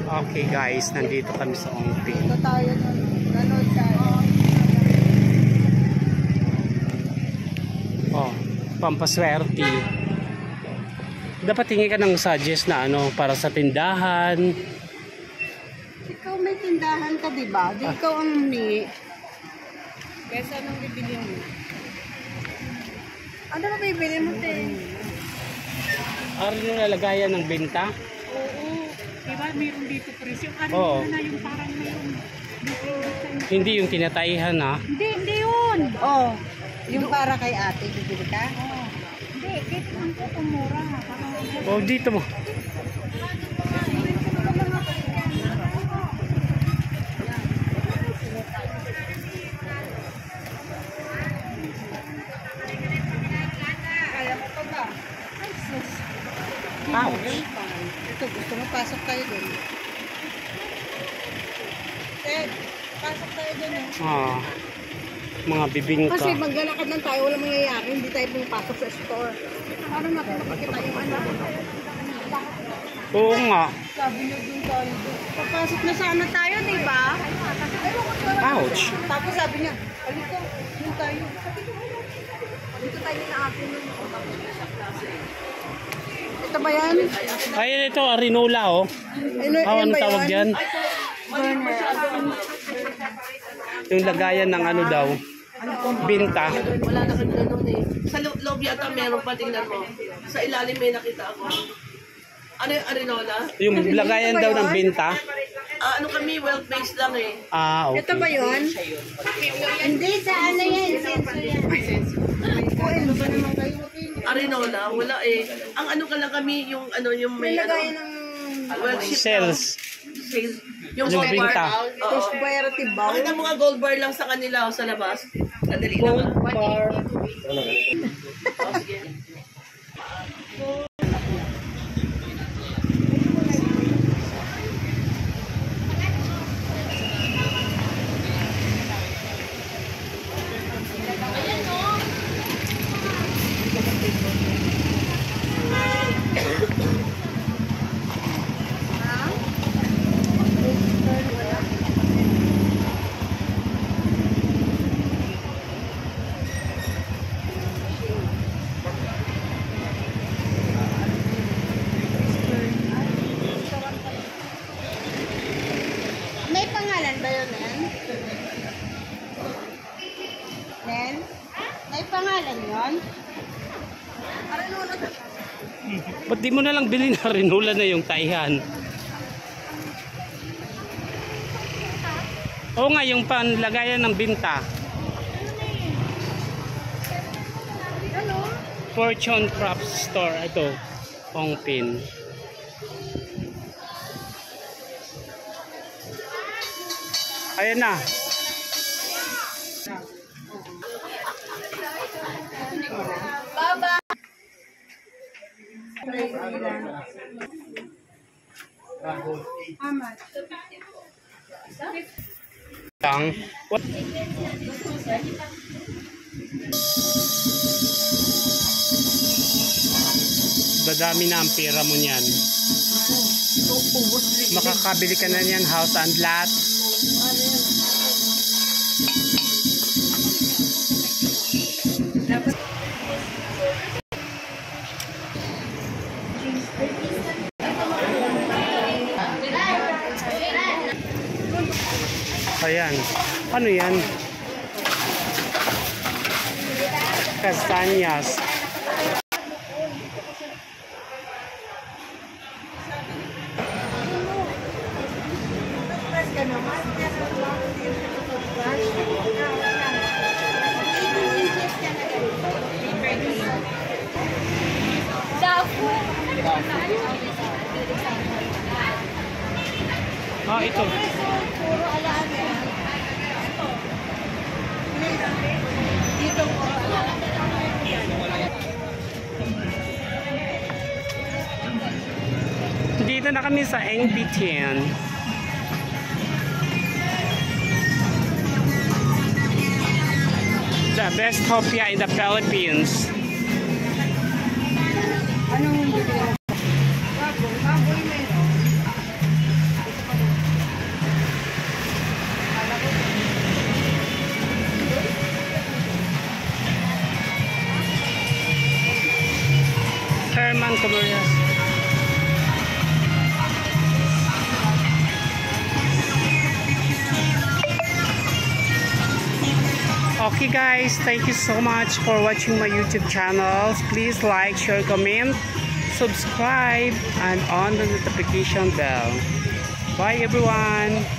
Okay guys, nandito kami sa Ongpin. Dito tayo nanood tayo. Oh, pampaswerte. Dapat hingi ka ng suggest na ano para sa tindahan. Ikaw may tindahan ka, di ba? Di ikaw ang humingi. Kesa anong bibili mo? Ano ba bibili mo, te? Ano yung lalagayan ng benta? Oo. Diba mayroon dito presyo? Ano na yung parang mayroon? Hindi yung tinataihan ha? Hindi yun. Oh, yung para kay ate, bibili ka? Oo. Hindi, dito lang po kumura. Oh, dito mo. Kaya mo pa ba? Ay, sus. Ouch. Ito, gusto mo pasok tayo dun. Ted, pasok tayo dun eh. Ah, mga bibingka. Kasi maglalakad lang tayo, walang mangyayari, hindi tayo pumapasok sa store. Ano natin makikita yung anak? Oo nga. Sabi niyo dun tayo dun. Papasok na sana tayo, di ba? Ouch. Tapos sabi niya, halika, dun tayo. Sabi ko, dito tayo na akin nung tapos na sa klase. Ito ba yan? Ayun ito, arinola oh. Ano tawag yan? Yung lagayan ng ano daw. Binta. Wala na kami ganun eh. Sa loob yata meron pa, tingnan mo. Sa ilalim may nakita ako. Ano yung arinola? Yung lagayan daw ng binta. Ano kami, well-based lang eh. Ah, okay. Ito ba yun? Hindi, sa ano yan? Senso yan. Ano ba naman kayo? Arinola, wala eh. Ang ano ka lang kami, yung ano, yung May may ano. lagayan ng Sales. Sales. Yung Yung gold binta. bar. Oo. prosperity bowl. Bakit ang mga gold bar lang sa kanila o sa labas? Kadali lang. Bar. Oh, sige. May pangalan ba yun, Nen? Nen? May pangalan yun? Ba't di mo na lang bilhin na arinola na yung taihan? Oo nga, yung panlagayan ng binta. Fortune Craft Store. Ito, Ongpin. Ayan na. Baba! Lang. What? Dadami na ang pera mo niyan. Makakabili ka na niyan, house and lot. Ayan. Ano yan? Kastanyas. Ah, ito. Puro alaan yan. Dito puro alaan. Dito na kami sa Ongpin. The best hopia in the Philippines. Anong bibili mo? Baboy meron. naman, Camarias. Okay guys, thank you so much for watching my YouTube channel. Please like, share, comment, subscribe, and on the notification bell. Bye everyone.